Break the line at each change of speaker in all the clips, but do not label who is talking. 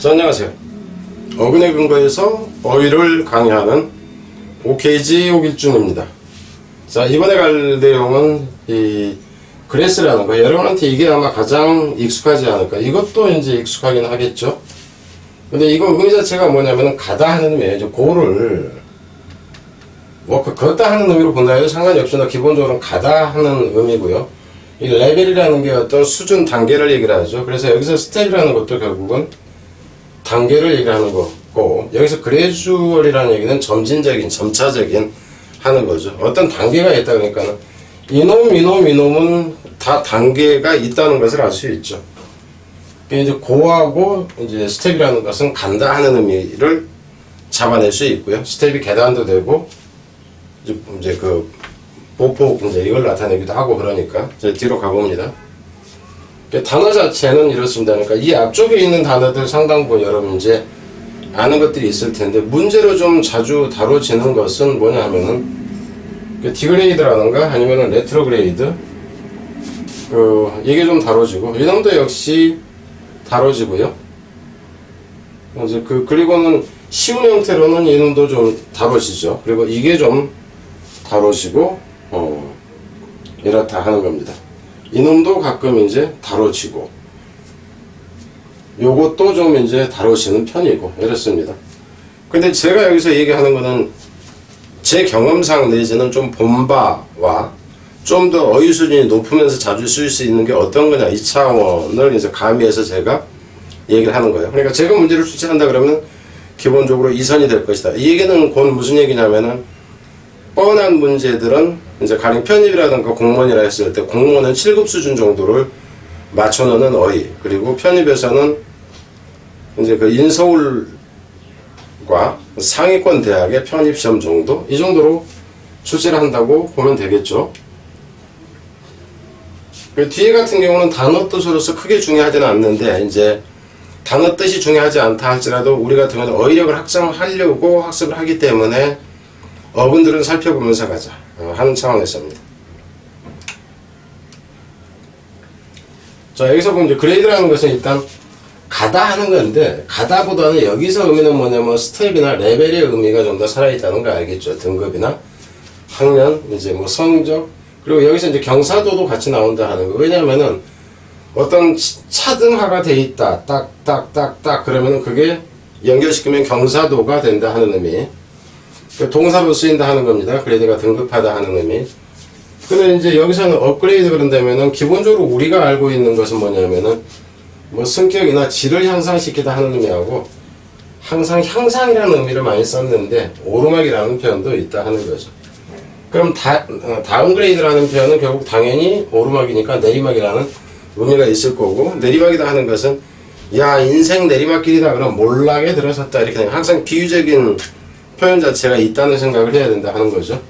자, 안녕하세요. 어근에 근거해서 어휘를 강의하는 OKG 오길준입니다. 자, 이번에 갈 내용은 이 그레스라는 거, 여러분한테 이게 아마 가장 익숙하지 않을까. 이것도 이제 익숙하긴 하겠죠. 근데 이거 의미 자체가 뭐냐면은 가다 하는 의미예요. 이제 고를 뭐 걷다 하는 의미로 본다 해도 상관이 없습니다. 기본적으로 가다 하는 의미고요. 이 레벨이라는 게 어떤 수준 단계를 얘기를 하죠. 그래서 여기서 스텝이라는 것도 결국은 단계를 얘기하는 거고, 여기서 그레주얼이라는 얘기는 점진적인, 점차적인 하는 거죠. 어떤 단계가 있다 그러니까 이놈은 다 단계가 있다는 것을 알 수 있죠. 이제 고하고 이제 스텝이라는 것은 간다 하는 의미를 잡아낼 수 있고요. 스텝이 계단도 되고 이제 그 보폭 이제 이걸 나타내기도 하고, 그러니까 이제 뒤로 가봅니다. 단어 자체는 이렇습니다. 그러니까 이 앞쪽에 있는 단어들 상당 부분 여러분 이제 아는 것들이 있을 텐데, 문제로 좀 자주 다뤄지는 것은 뭐냐 하면은 디그레이드라든가 아니면은 레트로그레이드, 이게 좀 다뤄지고, 이놈도 역시 다뤄지고요. 이제 그리고는 쉬운 형태로는 이놈도 좀 다뤄지죠. 그리고 이게 좀 다뤄지고, 이렇다 하는 겁니다. 이놈도 가끔 이제 다뤄지고, 요것도 좀 이제 다뤄지는 편이고, 이렇습니다. 근데 제가 여기서 얘기하는 거는 제 경험상 내지는 좀 본바와 좀 더 어휘 수준이 높으면서 자주 쓸 수 있는 게 어떤 거냐, 이 차원을 이제 가미해서 제가 얘기를 하는 거예요. 그러니까 제가 문제를 출제한다 그러면 기본적으로 이선이 될 것이다. 이 얘기는 곧 무슨 얘기냐면은, 뻔한 문제들은 이제 가령 편입이라든가 공무원이라 했을 때 공무원은 7급 수준 정도를 맞춰놓는 어휘, 그리고 편입에서는 이제 그 인서울과 상위권 대학의 편입 시험 정도, 이 정도로 출제를 한다고 보면 되겠죠. 그 뒤에 같은 경우는 단어 뜻으로서 크게 중요하지는 않는데, 이제 단어 뜻이 중요하지 않다 할지라도 우리 같은 경우는 어휘력을 확장하려고 학습을 하기 때문에 어근들은 살펴보면서 가자 하는 차원에서입니다. 자, 여기서 보면 이제 그레이드라는 것은 일단 가다 하는 건데, 가다보다는 여기서 의미는 뭐냐면 스텝이나 레벨의 의미가 좀 더 살아있다는 거 알겠죠. 등급이나 학년, 이제 뭐 성적, 그리고 여기서 이제 경사도도 같이 나온다 하는 거. 왜냐면은 어떤 차등화가 돼 있다, 딱 그러면은 그게 연결시키면 경사도가 된다 하는 의미. 동사로 쓰인다 하는 겁니다. 그레이드가 등급하다 하는 의미. 근데 이제 여기서는 업그레이드 그런다면은 기본적으로 우리가 알고 있는 것은 뭐냐면은 뭐 성격이나 질을 향상시키다 하는 의미하고, 항상 향상이라는 의미를 많이 썼는데 오르막이라는 표현도 있다 하는 거죠. 그럼 다운그레이드라는 표현은 결국 당연히 오르막이니까 내리막이라는 의미가 있을 거고, 내리막이다 하는 것은 야, 인생 내리막길이다 그럼 몰락에 들어섰다, 이렇게 그냥 항상 비유적인 표현 자체가 있다는 생각을 해야 된다 하는 거죠.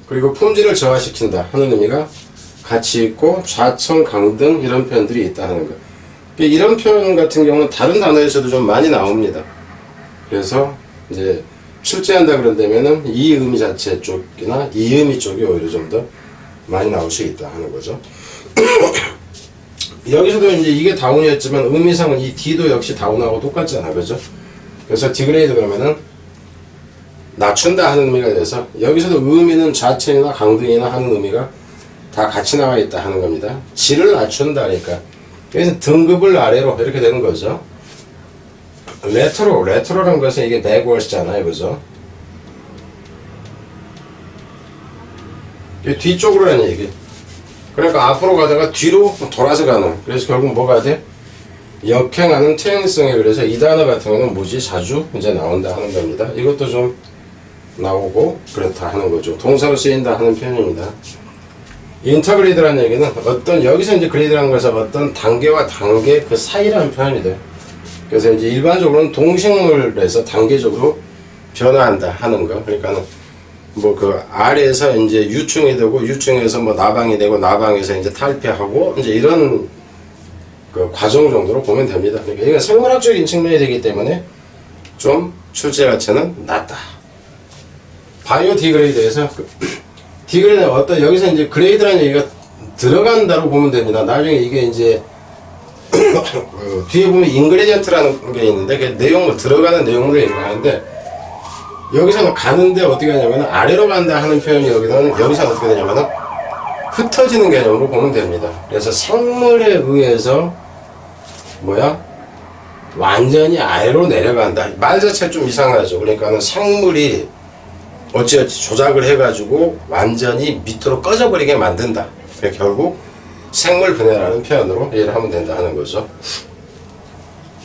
그리고 품질을 저하시킨다 하는 의미가 같이 있고, 좌청, 강등 이런 표현들이 있다 하는 거. 이런 표현 같은 경우는 다른 단어에서도 좀 많이 나옵니다. 그래서 이제 출제한다 그런다면은 이 의미 자체 쪽이나 이 의미 쪽이 오히려 좀 더 많이 나올 수 있다 하는 거죠. 여기서도 이제 이게 다운이었지만 의미상은 이 D도 역시 다운하고 똑같잖아, 그죠? 그래서 디그레이드 그러면은 낮춘다 하는 의미가 돼서, 여기서도 의미는 좌천이나 강등이나 하는 의미가 다 같이 나와 있다 하는 겁니다. 질을 낮춘다 그러니까, 그래서 등급을 아래로 이렇게 되는 거죠. 레트로라는 것은 이게 backwards잖아요, 그죠? 이게 뒤쪽으로라는 얘기. 그러니까 앞으로 가다가 뒤로 돌아서 가는. 그래서 결국 뭐가 돼? 역행하는 퇴행성에, 그래서 이 단어 같은 경우는 무지 자주 이제 나온다 하는 겁니다. 이것도 좀 나오고 그렇다 하는 거죠. 동사로 쓰인다 하는 표현입니다. 인터그레이드라는 얘기는 어떤, 여기서 이제 그레이드라는 것은 어떤 단계와 단계 그 사이라는 표현이 돼요. 그래서 이제 일반적으로는 동식물에서 단계적으로 변화한다 하는 거. 그러니까는 뭐 그 아래에서 이제 유충이 되고, 유충에서 뭐 나방이 되고, 나방에서 이제 탈피하고, 이제 이런 그 과정 정도로 보면 됩니다. 그러니까 이건 생물학적인 측면이 되기 때문에 좀 출제 가치는 낮다. 바이오 디그레이드에서 디그레이드는 어떤, 여기서 이제 그레이드라는 얘기가 들어간다고 보면 됩니다. 나중에 이게 이제 뒤에 보면 인그레디언트라는 게 있는데 그 내용물 들어가는 내용물을 얘기하는데 여기서는 가는데 어떻게 하냐면 아래로 간다 하는 표현이 여기서는 어떻게 되냐면은 흩어지는 개념으로 보면 됩니다. 그래서 생물에 의해서 완전히 아래로 내려간다. 말 자체가 좀 이상하죠. 그러니까는 생물이 어찌어찌 조작을 해가지고 완전히 밑으로 꺼져버리게 만든다. 결국 생물 분해라는 표현으로 이해를 하면 된다 하는 거죠.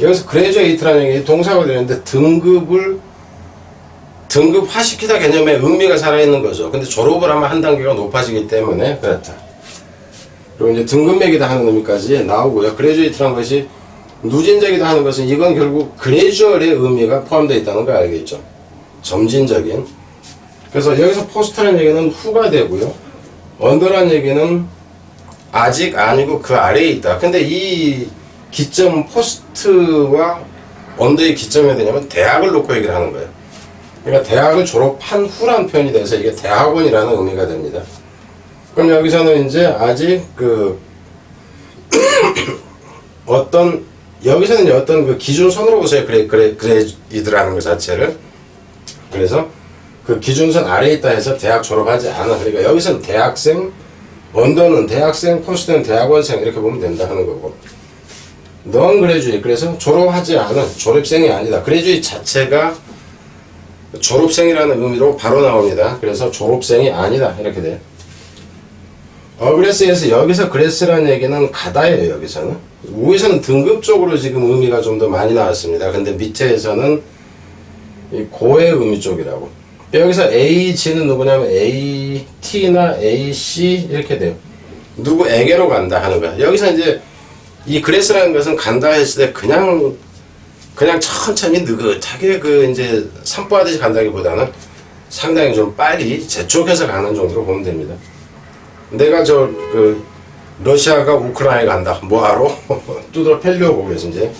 여기서 그레듀에이트라는 얘기 동사가 되는데 등급화시키다 개념의 의미가 살아있는 거죠. 근데 졸업을 하면 한 단계가 높아지기 때문에 그렇다. 그리고 이제 등급 매기다 하는 의미까지 나오고요. 그레듀에이트라는 것이 누진적이다 하는 것은 이건 결국 그레듀얼의 의미가 포함되어 있다는 거 알겠죠. 점진적인. 그래서 여기서 포스트라는 얘기는 후가 되고요. 언더라는 얘기는 아직 아니고 그 아래에 있다. 근데 이 기점 포스트와 언더의 기점이 되냐면 대학을 놓고 얘기를 하는 거예요. 그러니까 대학을 졸업한 후란 표현이 돼서 이게 대학원이라는 의미가 됩니다. 그럼 여기서는 이제 아직 여기서는 어떤 그 기준선으로 보세요. 그레이드라는 것 자체를. 그래서 그 기준선 아래에 있다 해서 대학 졸업하지 않아. 그러니까 여기서는 대학생, 언더는 대학생, 포스트는 대학원생 이렇게 보면 된다 하는 거고. 넌 그레듀에이트. 그래서 졸업하지 않은 졸업생이 아니다. 그레듀에이트 자체가 졸업생이라는 의미로 바로 나옵니다. 그래서 졸업생이 아니다 이렇게 돼요. 어그레스에서 여기서 그레스라는 얘기는 가다예요. 여기서는 위에서는 등급적으로 지금 의미가 좀 더 많이 나왔습니다. 근데 밑에서는 이 고의 의미 쪽이라고. 여기서 AG는 누구냐면 AT나 AC 이렇게 돼요. 누구에게로 간다 하는 거야. 여기서 이제 이 그레스라는 것은 간다 했을 때 그냥 천천히 느긋하게 이제 산보하듯이 간다기보다는 상당히 좀 빨리 재촉해서 가는 정도로 보면 됩니다. 내가 러시아가 우크라이나에 간다. 뭐하러? 두드러 패려고 그래서 이제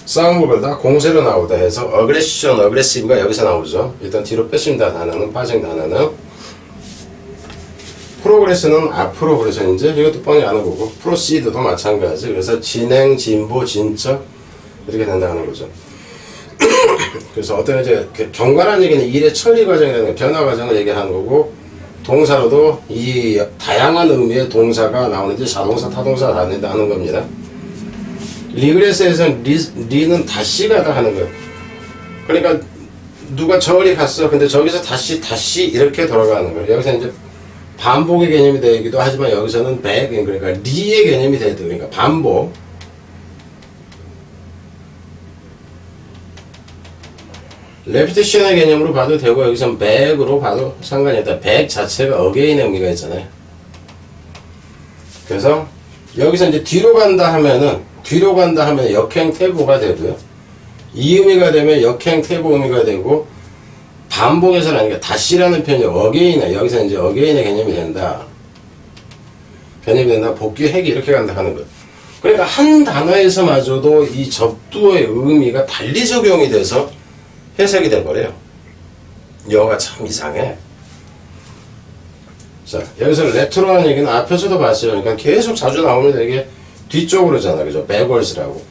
싸움을 걸다 공세로 나오다 해서 어그레시브가 여기서 나오죠. 일단 뒤로 뺐습니다. 단어는 빠진 단어는 프로그레스는 앞으로. 그래서 이제 이것도 뻔히 아는 거고 프로시드도 마찬가지. 그래서 진행, 진보, 진척 이렇게 된다는 거죠. 그래서 어떤 이제 경과라는 얘기는 일의 처리 과정이라는 변화 과정을 얘기하는 거고 동사로도 이 다양한 의미의 동사가 나오는데 자동사, 타동사 다 된다는 겁니다. 리그레스에서는 리는 다시 가다 하는 거예요. 그러니까 누가 저리 갔어. 근데 저기서 다시 이렇게 돌아가는 거예요. 여기서 이제 반복의 개념이 되기도 하지만 여기서는 그러니까 리의 개념이 되도 그러니까 반복. 레피티션의 개념으로 봐도 되고 여기서는 back으로 봐도 상관이 없다. back 자체가 again의 의미가 있잖아요. 그래서 여기서 이제 뒤로 간다 하면 역행 태보가 되고요. 이 의미가 되면 역행 태보 의미가 되고 반복해서는 아니라 다시라는 표현이 again이야. 여기서 이제 again의 개념이 된다. 복귀 핵이 이렇게 간다 하는 거예요. 그러니까 한 단어에서마저도 이 접두어의 의미가 달리 적용이 돼서 해석이 돼버려요. 영어가 참 이상해. 자, 여기서 레트로라는 얘기는 앞에서도 봤어요. 그러니까 계속 자주 나오면 이게 뒤쪽으로잖아. 그죠? backwards라고.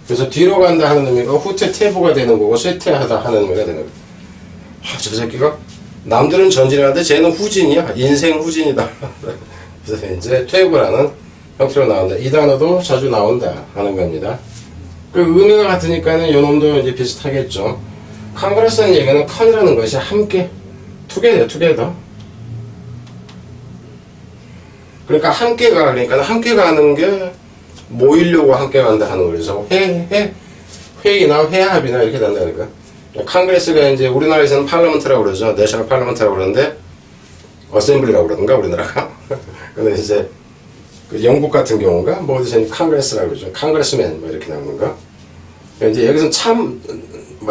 그래서 뒤로 간다 하는 의미가 후퇴 태보가 되는 거고 쇠퇴하다 하는 의미가 되는 거예요. 저 새끼가 남들은 전진하는데 쟤는 후진이야. 인생 후진이다. 그래서 이제 퇴보라는 형태로 나온다. 이 단어도 자주 나온다 하는 겁니다. 그 의미가 같으니까는 요놈도 이제 비슷하겠죠. 컨그레스라는 얘기는 컨이라는 것이 함께, 투게더. 그러니까 함께 가는 게 모이려고 함께 간다 하는 거죠. 회의나 회합이나 이렇게 된다니까. 컨그레스가 이제 우리나라에서는 팔러먼트라고 그러죠. 내셔널 팔러먼트라고 그러는데, 어셈블리라고 그러던가, 우리나라가. 근데 이제, 그 영국 같은 경우가 뭐 어디서 컨그레스라고 그러죠. 컨그레스맨 뭐 이렇게 나오는 거. 이제 여기서는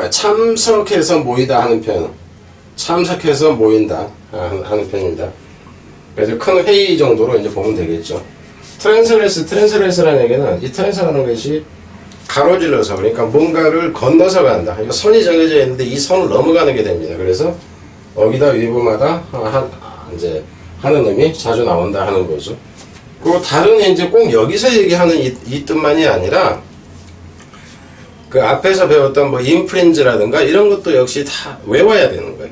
참석해서 모이다 하는 표현. 참석해서 모인다 하는 표현입니다. 그래서 큰 회의 정도로 이제 보면 되겠죠. 트랜스레스라는 얘기는 이 트랜스라는 것이 가로질러서 그러니까 뭔가를 건너서 간다. 이거 선이 정해져 있는데 이 선을 넘어가는 게 됩니다. 그래서 어기다 위부마다 이제 하는 의미 자주 나온다 하는 거죠. 그 다른 이제 꼭 여기서 얘기하는 이 뜻만이 아니라 그 앞에서 배웠던 뭐 인프린즈라든가 이런 것도 역시 다 외워야 되는 거예요.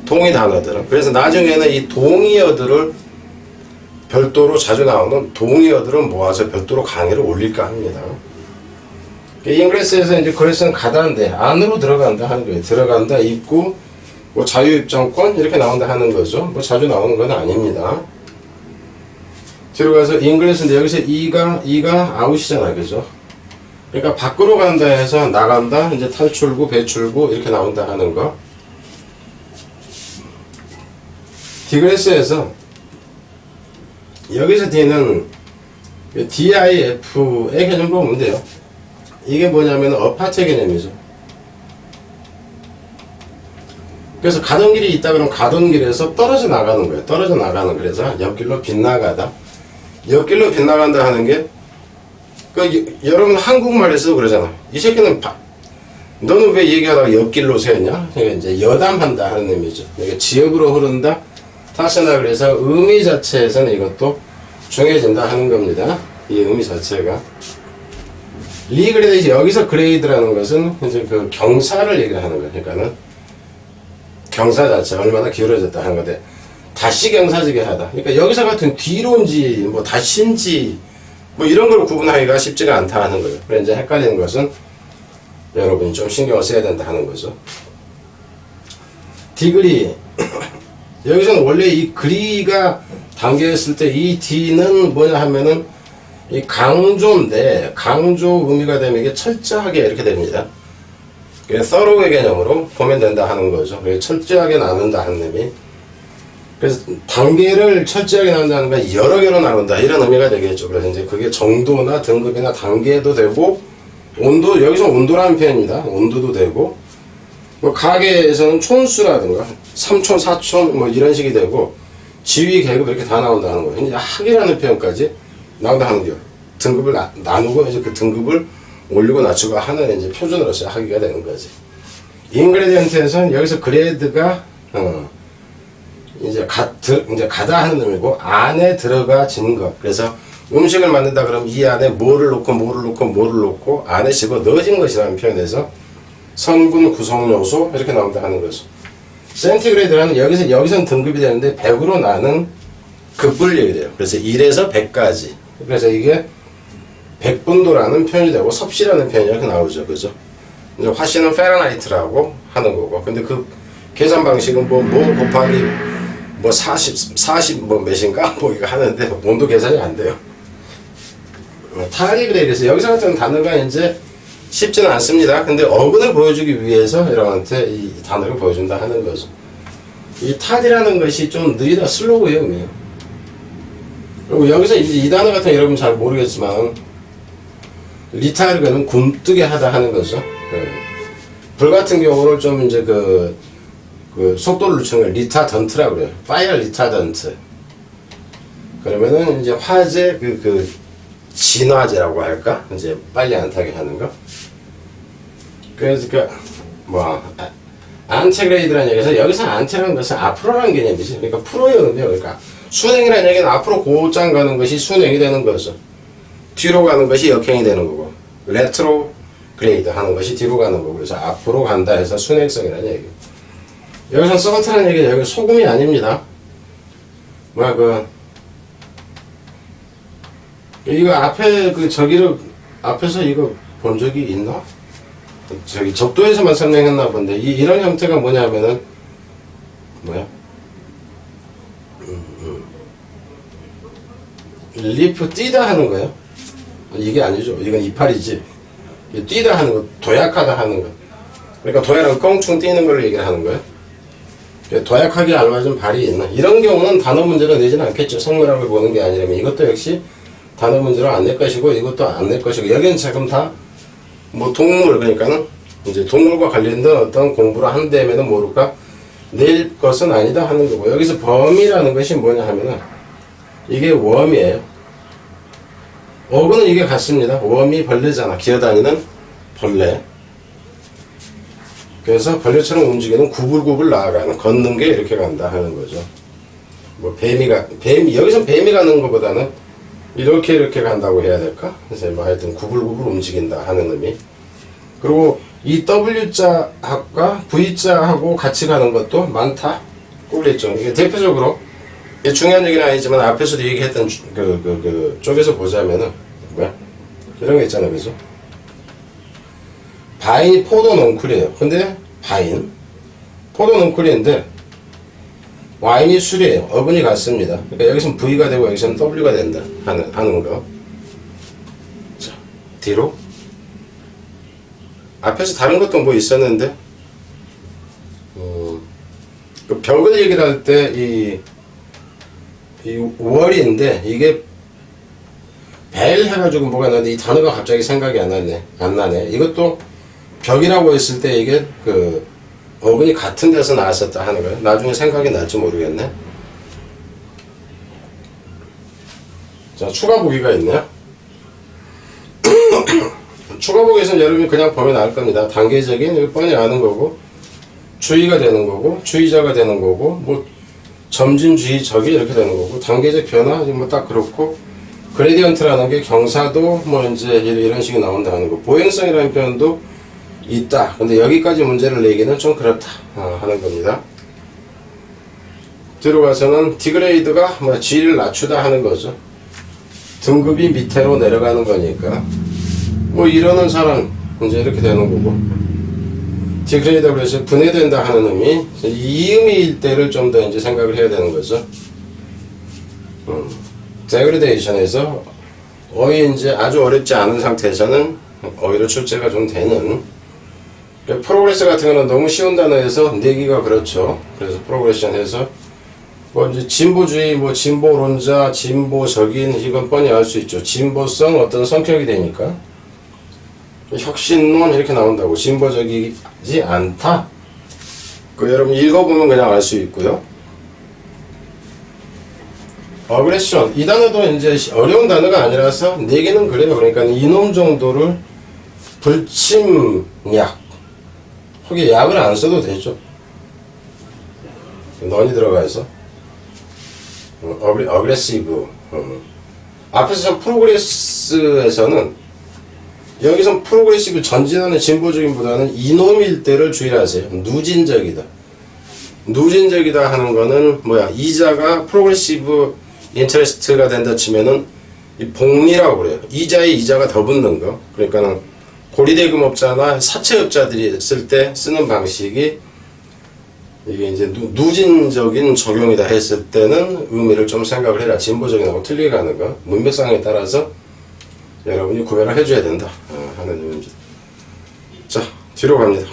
동의 단어들은. 그래서 나중에는 이 동의어들을 별도로 자주 나오는 동의어들을 모아서 별도로 강의를 올릴까 합니다. 잉글리시에서 이제 그래서는 가다인데 안으로 들어간다 하는 거예요. 들어간다, 입구, 뭐 자유입장권 이렇게 나온다 하는 거죠. 뭐 자주 나오는 건 아닙니다. 뒤로 가서 잉글리시인데 여기서 이가 아웃이잖아요, 그죠? 그러니까 밖으로 간다 해서 나간다, 이제 탈출구, 배출구 이렇게 나온다 하는 거. 디그레스에서 여기서 D는 DIF의 개념 보면 돼요. 이게 뭐냐면 어파트 개념이죠. 그래서 가던 길이 있다 그러면 가던 길에서 떨어져 나가는 거예요. 떨어져 나가는. 그래서 옆길로 빗나가다. 옆길로 빗나간다 하는 게 여러분 한국말에서 그러잖아. 이 새끼는 너는 왜 얘기하다가 옆길로 새냐? 그러니까 이제 여담한다 하는 의미죠. 그러니까 지역으로 흐른다. 타시나 그래서 의미 자체에서는 이것도 중요해진다 하는 겁니다. 이 의미 자체가. 리그레이드 여기서 그레이드라는 것은 이제 그 경사를 얘기하는 거예요. 그러니까는 경사 자체 얼마나 기울어졌다 하는 건데 다시 경사지게 하다. 그러니까 여기서 같은 뒤로인지 뭐 다시인지 뭐 이런 걸 구분하기가 쉽지가 않다 하는 거예요. 그래서 이제 헷갈리는 것은 여러분이 좀 신경을 써야 된다 하는 거죠. 디그리 여기서는 원래 이 그리가 담겨있을 때 이 D는 뭐냐 하면은 이 강조인데 강조 의미가 되면 이게 철저하게 이렇게 됩니다. 그래서 thorough의 개념으로 보면 된다 하는 거죠. 그래서 철저하게 나눈다 하는 의미. 그래서 단계를 철저하게 나눈다는 건 여러 개로 나눈다 이런 의미가 되겠죠. 그래서 이제 그게 정도나 등급이나 단계도 되고 온도 여기서 온도라는 표현입니다. 온도도 되고 뭐 가계에서는 촌수라든가 3촌, 4촌 뭐 이런 식이 되고 지위, 계급 이렇게 다 나온다는 거예요. 이제 학이라는 표현까지 나온다는 거예요. 등급을 나누고 이제 그 등급을 올리고 낮추고 하는 이제 표준으로서 학위가 되는 거지. 인그레디언트에서는 여기서 그레이드가 이제 가다 하는 의미고 안에 들어가진 것. 그래서 음식을 만든다 그러면 이 안에 뭐를 넣고 안에 집어 넣어진 것이라는 표현에서 성분 구성 요소 이렇게 나온다 하는 거죠. 센티그레이드라는 여기서는 등급이 되는데 100으로 나는 급을 얘기해요. 그래서 1에서 100까지. 그래서 이게 100분도라는 표현이 되고 섭씨라는 표현이 이렇게 나오죠. 그죠? 이제 화씨는 페라나이트라고 하는 거고. 근데 그 계산 방식은 뭐 곱하기 뭐 40 뭐 몇인가? 뭐 이거 하는데 온도 계산이 안 돼요. 타리그레이드에서 여기서 같은 단어가 이제 쉽지는 않습니다. 근데 어근을 보여주기 위해서 여러분한테 이 단어를 보여준다 하는 거죠. 이 타디라는 것이 좀 느리다 슬로우예요. 그리고 여기서 이 단어 같은 거 여러분 잘 모르겠지만 리타르는 굼뜨게 하다 하는 거죠. 불 같은 경우는 좀 이제 그 속도를 늦추는 걸 리타던트라고 그래요. 파이어 리타던트. 그러면은 이제 화재 진화제라고 할까? 이제 빨리 안 타게 하는 거. 그래서 안테그레이드라는 얘기에서 여기서 안테라는 것은 앞으로라는 개념이지. 그러니까 프로의 의미예요. 그러니까 순행이라는 얘기는 앞으로 곧장 가는 것이 순행이 되는 거죠. 뒤로 가는 것이 역행이 되는 거고, 레트로 그레이드 하는 것이 뒤로 가는 거고, 그래서 앞으로 간다 해서 순행성이라는 얘기. 여기서 서트라는 얘기는 여기 소금이 아닙니다. 이거 앞에 저기를 앞에서 이거 본 적이 있나? 저기 적도에서만 설명했나 본데 이런 형태가 뭐냐면은 리프 뛰다 하는 거예요. 이게 아니죠. 이건 이파리지. 뛰다 하는 거, 도약하다 하는 거. 그러니까 도약은 껑충 뛰는 걸 얘기를 하는 거예요. 도약하기에 알맞은 발이 있나. 이런 경우는 단어 문제로 내지는 않겠죠. 생물학을 보는 게 아니라면 이것도 역시 단어 문제로 안 낼 것이고 이것도 안 낼 것이고 여기는 지금 다 뭐 동물 그러니까는 이제 동물과 관련된 어떤 공부를 한다면은 모를까 낼 것은 아니다 하는 거고 여기서 범이라는 것이 뭐냐 하면은 이게 웜이에요. 어근은 이게 같습니다. 웜이 벌레잖아. 기어다니는 벌레. 그래서 벌레처럼 움직이는 구불구불 나아가는 걷는 게 이렇게 간다 하는 거죠. 뭐 뱀이 여기서 뱀이 가는 것보다는 이렇게 간다고 해야 될까? 그래서 뭐 하여튼 구불구불 움직인다 하는 의미. 그리고 이 W자하고 V자하고 같이 가는 것도 많다. 꿀리죠. 이게 대표적으로 중요한 얘기는 아니지만 앞에서도 얘기했던 쪽에서 보자면은 뭐야? 이런 게 있잖아요, 그죠? 바인이 포도 넝쿨이에요. 근데 바인 포도 넝쿨인데 와인이 술이에요. 어근이 같습니다. 그러니까 여기서는 V가 되고 여기서는 W가 된다 하는 거. 자, 뒤로. 앞에서 다른 것도 뭐 있었는데, 그 벽을 얘기를 할 때 이 월인데 이게 벨 해가지고 뭐가 나는데 이 단어가 갑자기 생각이 안 나네. 이것도 벽이라고 했을 때 이게 그 어근이 같은 데서 나왔었다 하는 거예요. 나중에 생각이 날지 모르겠네. 자, 추가 보기가 있네요. 추가 보기에서는 여러분이 그냥 보면 알 겁니다. 단계적인 뻔히 아는 거고, 주의가 되는 거고, 주의자가 되는 거고, 뭐 점진주의적이 이렇게 되는 거고, 단계적 변화 뭐 딱 그렇고, 그레디언트라는 게 경사도 뭐 이제 이런 식이 나온다는 거, 보행성이라는 표현도 있다. 근데 여기까지 문제를 내기는 좀 그렇다 하는 겁니다. 들어가서는 디그레이드가 뭐 G를 낮추다 하는 거죠. 등급이 밑으로 내려가는 거니까 뭐 이러는 사람 이제 이렇게 되는 거고, 디그레이드 그래서 분해된다 하는 의미, 이 의미일 때를 좀 더 이제 생각을 해야 되는 거죠. 데그레데이션에서 어휘 이제 아주 어렵지 않은 상태에서는 어휘로 출제가 좀 되는. 프로그레스 같은 거는 너무 쉬운 단어에서 내기가 그렇죠. 그래서 프로그레션 해서 뭐 이제 진보주의, 뭐 진보론자, 진보적인 이건 뻔히 알 수 있죠. 진보성 어떤 성격이 되니까 혁신론 이렇게 나온다고. 진보적이지 않다. 그 여러분 읽어보면 그냥 알 수 있고요. 어그레션 이 단어도 이제 어려운 단어가 아니라서 내기는 그래요. 그러니까 이놈 정도를 불침약. 거기 약을 안 써도 되죠. 넌이 들어가서 어그레시브. 앞에서 프로그레스에서는 여기서 프로그레시브 전진하는 진보적인보다는 이놈일 때를 주의하세요. 누진적이다. 누진적이다 하는 거는 뭐야? 이자가 프로그레시브 인터레스트가 된다 치면은 이 복리라고 그래요. 이자에 이자가 더 붙는 거. 그러니까는 고리대금업자나 사채업자들이 쓸 때 쓰는 방식이 이게 이제 누진적인 적용이다 했을 때는 의미를 좀 생각을 해라. 진보적인하고 틀리게 가는 거. 문맥상에 따라서 여러분이 구별을 해줘야 된다 하는 의미입니다. 자, 뒤로 갑니다.